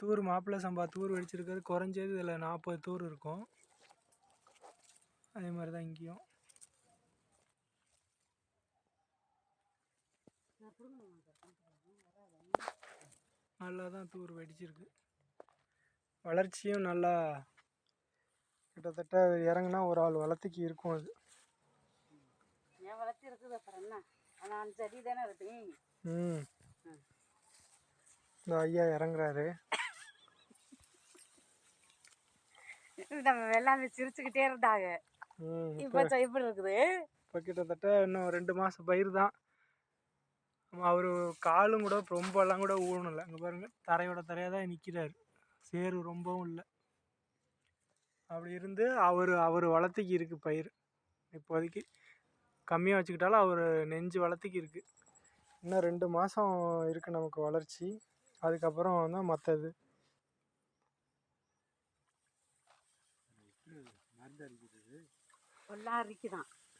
தூர் மாப்பிள்ளை சம்பா தூர் வெடிச்சிருக்கிறது குறைஞ்சது இதில் 40 தூர் இருக்கும். அதே மாதிரி தான் இங்கேயும். நல்லா தான் தூர் வெடிச்சிருக்கு. வளர்ச்சியும் நல்லா கிட்டத்தட்ட இறங்குனா ஒரு ஆள் வளர்த்திக்கு இருக்கும். அது என் வளர்ச்சி இருக்குது. அப்புறம் என்ன, ஆனால் செடி தானே இருக்கு. இந்த ஐயா இறங்குறாரு. நம்ம எல்லாமே சிரிச்சுக்கிட்டே இருந்தாங்க. இப்போ இப்படி இருக்குது. இப்போ கிட்டத்தட்ட இன்னும் 2 மாதம் பயிர் தான். அவர் காலும் கூட ரொம்பலாம் கூட ஊனலை. இங்கே பாருங்க, தரையோட தரையாக தான் நிற்கிறாரு. சேரு ரொம்பவும் இல்லை. அப்படி இருந்து அவர் வளர்த்திக்கு இருக்குது பயிர். இப்போதைக்கு கம்மியாக வச்சுக்கிட்டாலும் அவர் நெஞ்சு வளர்த்திக்கு இருக்குது. இன்னும் 2 மாதம் இருக்குது நமக்கு வளர்ச்சி. அதுக்கப்புறம் தான் மற்றது. எல்லாம் அரிக்குதான்.